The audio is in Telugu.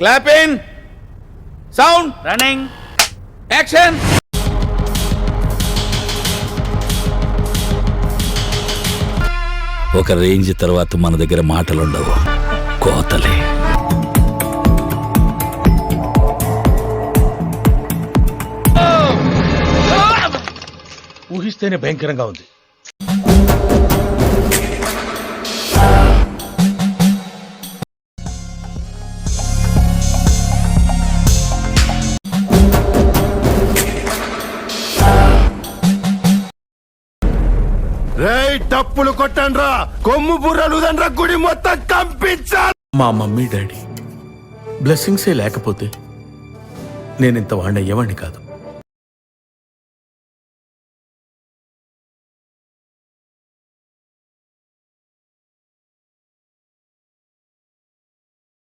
Clapping sound running action. ఒక రేంజ్ తర్వాత మన దగ్గర మాటలుండవు, కోతలే. ఊహిస్తేనే భయంకరంగా ఉంది. రేయ్ టప్పులు కొట్టండ్రా, కొమ్ము బుర్రలు దండ్రా, గుడి మొత్తం కంపించాలి. మా మమ్మీ డాడీ బ్లెస్సింగ్సే లేకపోతే నేనింత వాడిని అయ్యేవాడిని కాదు.